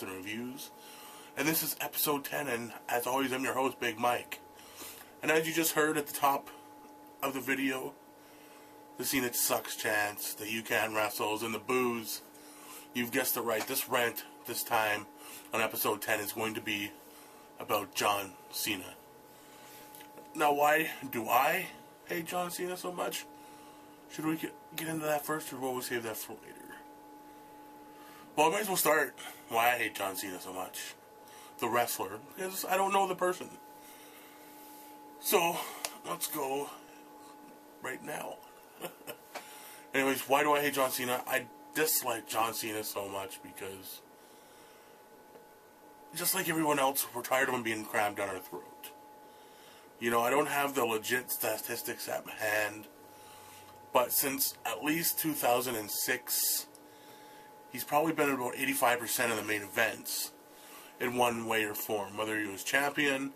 RasslinRantsandReviews, and this is episode 10, and as always, I'm your host, Big Mike. And as you just heard at the top of the video, the Cena sucks chance, the you can't wrestles, and the booze, you've guessed it right. This rant, this time, on episode 10, is going to be about John Cena. Now, why do I hate John Cena so much? Should we get into that first, or will we save that for later? Well, I might as well start why I hate John Cena so much. The wrestler. Because I don't know the person. So, let's go right now. Anyways, why do I hate John Cena? I dislike John Cena so much because, just like everyone else, we're tired of him being crammed down our throat. You know, I don't have the legit statistics at hand, but since at least 2006, he's probably been in about 85% of the main events in one way or form, whether he was champion,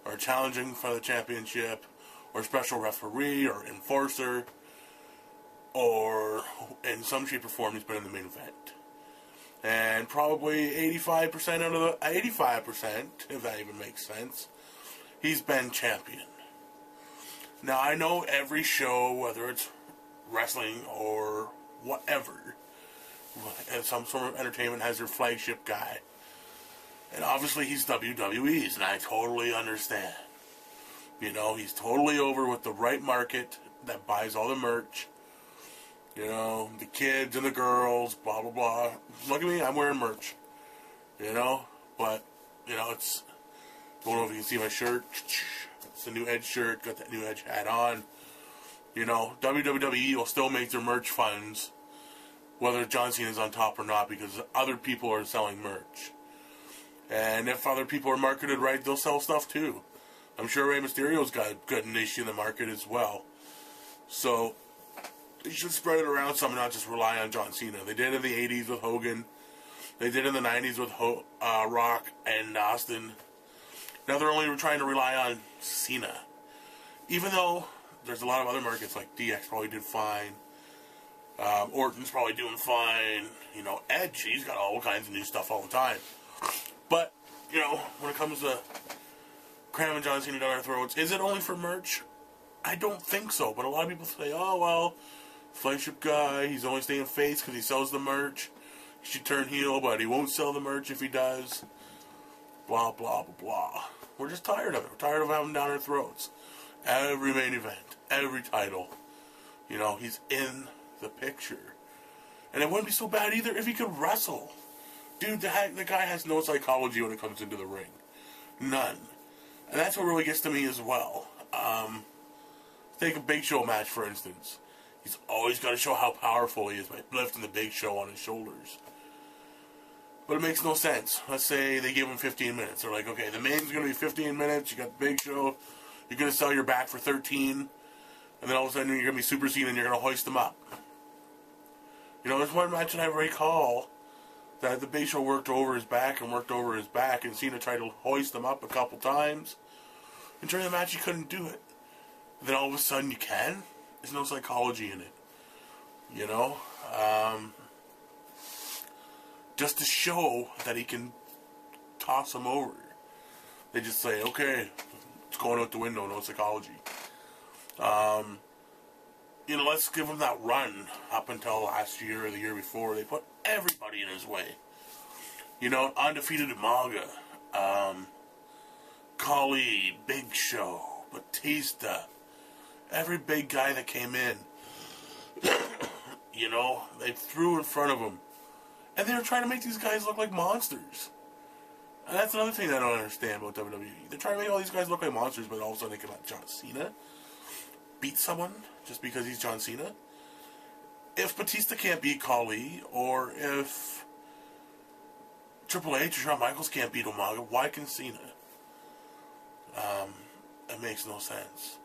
or challenging for the championship, or special referee, or enforcer, or in some shape or form he's been in the main event. And probably 85% out of the 85%, if that even makes sense, he's been champion. Now, I know every show, whether it's wrestling or whatever, and some sort of entertainment, has their flagship guy. And obviously he's WWE's, and I totally understand. You know, he's totally over with the right market that buys all the merch. You know, the kids and the girls, blah, blah, blah. Look at me, I'm wearing merch. You know, but, you know, it's, don't know if you can see my shirt. It's the new Edge shirt, got that new Edge hat on. You know, WWE will still make their merch funds, whether John Cena's on top or not, because other people are selling merch. And if other people are marketed right, they'll sell stuff too. I'm sure Rey Mysterio's got a good niche in the market as well. So, you should spread it around some and not just rely on John Cena. They did in the 80s with Hogan. They did in the 90s with Rock and Austin. Now they're only trying to rely on Cena. Even though there's a lot of other markets, like DX probably did fine. Orton's probably doing fine. You know, Edge, he's got all kinds of new stuff all the time. But, you know, when it comes to cramming John Cena down our throats, is it only for merch? I don't think so. But a lot of people say, oh, well, flagship guy, he's only staying face because he sells the merch. He should turn heel, but he won't sell the merch if he does. Blah, blah, blah, blah. We're just tired of it. We're tired of having him down our throats. Every main event, every title, you know, he's in the picture. And it wouldn't be so bad either if he could wrestle. Dude, the guy has no psychology when it comes into the ring. None. And that's what really gets to me as well. Take a Big Show match, for instance. He's always got to show how powerful he is by lifting the Big Show on his shoulders. But it makes no sense. Let's say they give him 15 minutes. They're like, okay, the main's going to be 15 minutes. You got the Big Show. You're going to sell your back for 13. And then all of a sudden you're going to be Super Cena and you're going to hoist him up. You know, there's one match that I recall that the Big Show worked over his back, and Cena tried to hoist him up a couple times. And during the match, he couldn't do it. And then all of a sudden, you can? There's no psychology in it. You know? Just to show that he can toss him over. They just say, okay, it's going out the window, no psychology. You know, let's give him that run up until last year or the year before. They put everybody in his way. You know, undefeated Umaga, Khali, Big Show, Batista, every big guy that came in, you know, they threw in front of him. And they were trying to make these guys look like monsters. And that's another thing I don't understand about WWE. They're trying to make all these guys look like monsters, but all of a sudden they can let John Cena beat someone just because he's John Cena. If Batista can't beat Khali, or if Triple H or Shawn Michaels can't beat Umaga, why can Cena? It makes no sense.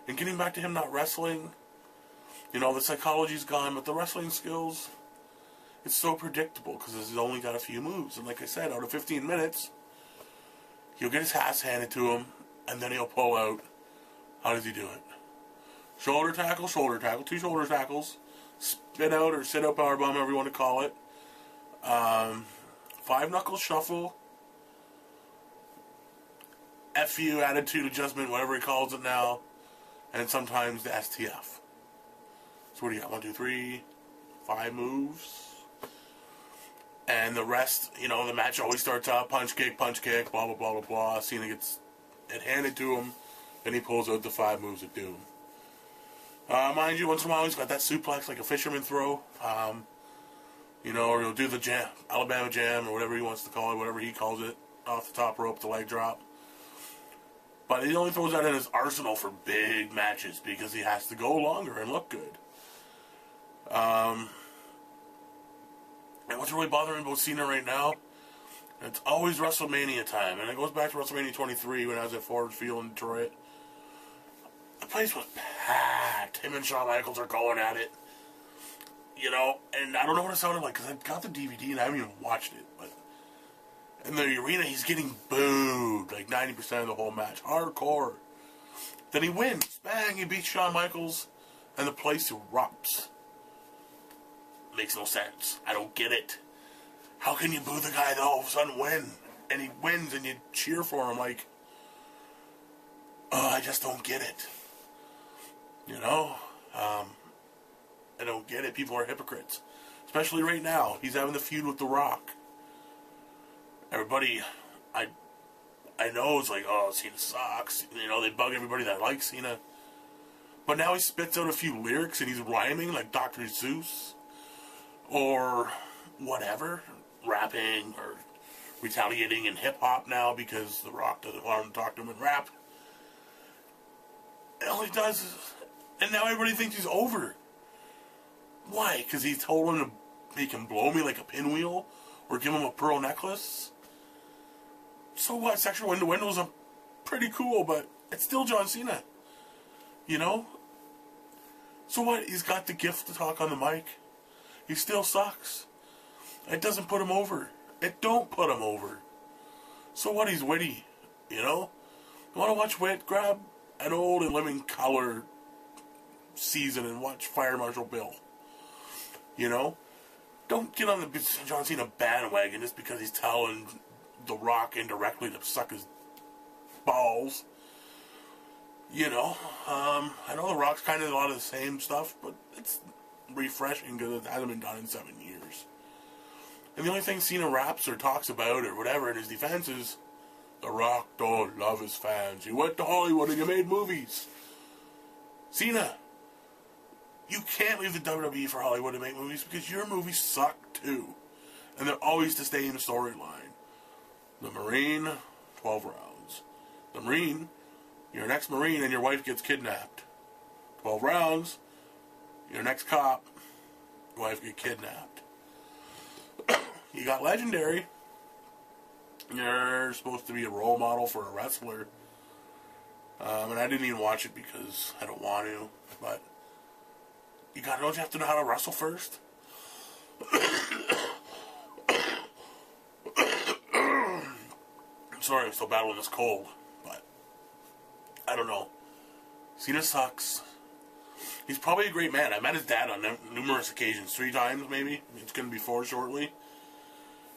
And getting back to him not wrestling, you know, the psychology's gone, but the wrestling skills, it's so predictable because he's only got a few moves. And like I said, out of 15 minutes, he'll get his ass handed to him, and then he'll pull out. How does he do it? Shoulder tackle, 2 shoulder tackles, spin out or sit out powerbomb, however you want to call it. 5-knuckle shuffle, FU, attitude adjustment, whatever he calls it now, and sometimes the STF. So what do you got? 1, 2, 3, 5 moves. And the rest, you know, the match always starts out punch, kick, blah, blah, blah, blah, blah. Cena gets it handed to him, then he pulls out the 5 moves of doom. Mind you, once in a while he's got that suplex like a fisherman throw. You know, or he'll do the jam, Alabama jam, or whatever he wants to call it, whatever he calls it, off the top rope, the leg drop. But he only throws that in his arsenal for big matches because he has to go longer and look good. And what's really bothering about Cena right now, it's always WrestleMania time. And it goes back to WrestleMania 23 when I was at Ford Field in Detroit. The place was packed. Him and Shawn Michaels are going at it. You know, and I don't know what it sounded like because I got the DVD and I haven't even watched it. But in the arena, he's getting booed like 90% of the whole match. Hardcore. Then he wins. Bang, he beats Shawn Michaels and the place erupts. Makes no sense. I don't get it. How can you boo the guy that all of a sudden win? And he wins and you cheer for him like, oh, I just don't get it. You know? I don't get it. People are hypocrites. Especially right now. He's having the feud with The Rock. Everybody, I know it's like, oh, Cena sucks. You know, they bug everybody that likes Cena. But now he spits out a few lyrics and he's rhyming like Dr. Seuss. Or whatever, rapping or retaliating in hip-hop now because The Rock doesn't want him to talk to him in rap. And all he does is, and now everybody thinks he's over. Why? Because he told him he can blow me like a pinwheel or give him a pearl necklace? So what? Sexual innuendos are pretty cool, but it's still John Cena. You know? So what? He's got the gift to talk on the mic. He still sucks. It doesn't put him over. It don't put him over. So what? He's witty. You know? You want to watch wit? Grab an old and living color season and watch Fire Marshal Bill. You know? Don't get on the John Cena bandwagon just because he's telling The Rock indirectly to suck his balls. You know? I know The Rock's kind of a lot of the same stuff, but it's refreshing because it hasn't been done in 7 years. And the only thing Cena raps or talks about or whatever in his defense is The Rock don't love his fans. You went to Hollywood and you made movies. Cena, you can't leave the WWE for Hollywood to make movies because your movies suck too. And they're always the same storyline. The Marine, 12 rounds. The Marine, you're an ex-Marine and your wife gets kidnapped. 12 rounds. Your next cop, your wife get kidnapped. You got Legendary. You're supposed to be a role model for a wrestler. And I didn't even watch it because I don't want to. But don't you have to know how to wrestle first? Sorry, I'm still battling this cold. But I don't know. Cena sucks. He's probably a great man. I met his dad on numerous occasions, 3 times maybe. It's going to be 4 shortly.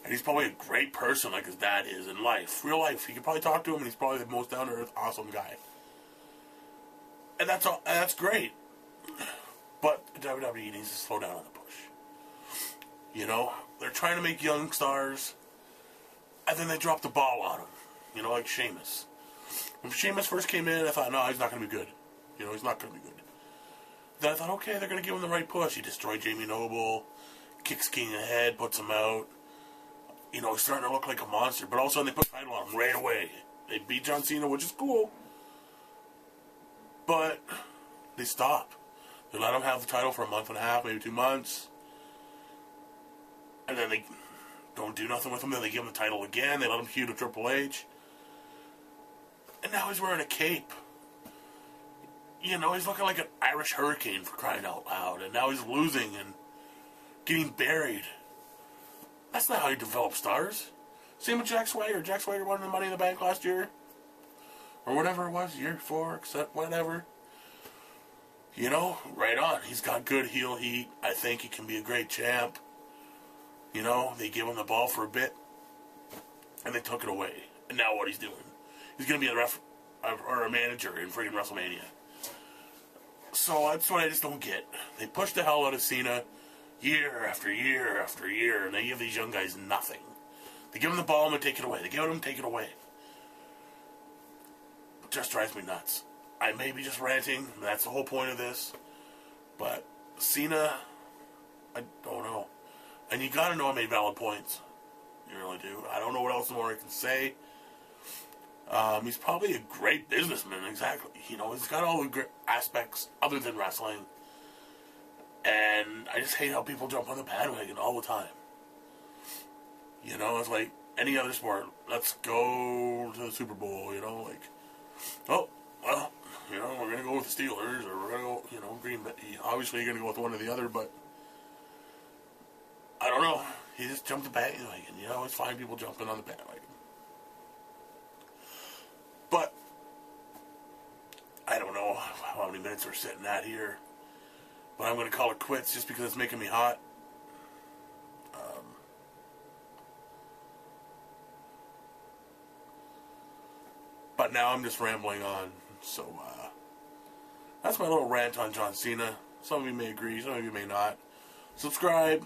And he's probably a great person like his dad is in life. Real life. You could probably talk to him and he's probably the most down-to-earth, awesome guy. And that's all. And that's great. But the WWE needs to slow down on the push. You know? They're trying to make young stars. And then they drop the ball on them. You know, like Sheamus. When Sheamus first came in, I thought, no, he's not going to be good. You know, he's not going to be good. Then I thought, okay, they're going to give him the right push. He destroyed Jamie Noble, kicks King in the head, puts him out. You know, he's starting to look like a monster. But all of a sudden, they put the title on him right away. They beat John Cena, which is cool. But they stop. They let him have the title for a month and a half, maybe 2 months. And then they don't do nothing with him. Then they give him the title again. They let him feud with Triple H. And now he's wearing a cape. You know, he's looking like an Irish hurricane for crying out loud. And now he's losing and getting buried. That's not how you develop stars. Same with Jack Swagger. Jack Swagger won the Money in the Bank last year. Or whatever it was, year 4, except whatever. You know, right on. He's got good heel heat. I think he can be a great champ. You know, they give him the ball for a bit. and they took it away. And now what he's doing? He's going to be a ref or a manager in freaking WrestleMania. So that's what I just don't get. They push the hell out of Cena year after year after year, and they give these young guys nothing. They give them the ball and they take it away. They give them, take it away. It just drives me nuts. I may be just ranting. That's the whole point of this. But Cena, I don't know. And you gotta know I made valid points. You really do. I don't know what else more I can say. He's probably a great businessman, exactly. You know, he's got all the great aspects other than wrestling. And I just hate how people jump on the bandwagon all the time. You know, it's like any other sport. Let's go to the Super Bowl, you know, like, oh, well, you know, we're going to go with the Steelers, or we're going to go, you know, Green Bay. Obviously, you're going to go with one or the other, but I don't know. He just jumped the bandwagon, you know, it's fine people jumping on the bandwagon. But I don't know how many minutes we're sitting at here. But I'm going to call it quits just because it's making me hot. But now I'm just rambling on. So that's my little rant on John Cena. Some of you may agree, some of you may not. Subscribe,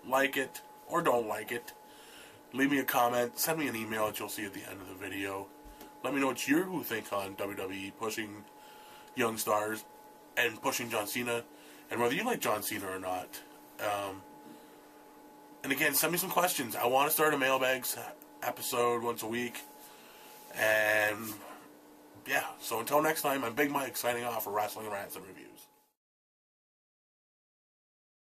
like it, or don't like it. Leave me a comment. Send me an email that you'll see at the end of the video. Let me know what you think on WWE pushing young stars and pushing John Cena, and whether you like John Cena or not. And again, send me some questions. I want to start a mailbags episode once a week. And yeah, so until next time, I'm Big Mike signing off for Wrestling Rants and Reviews.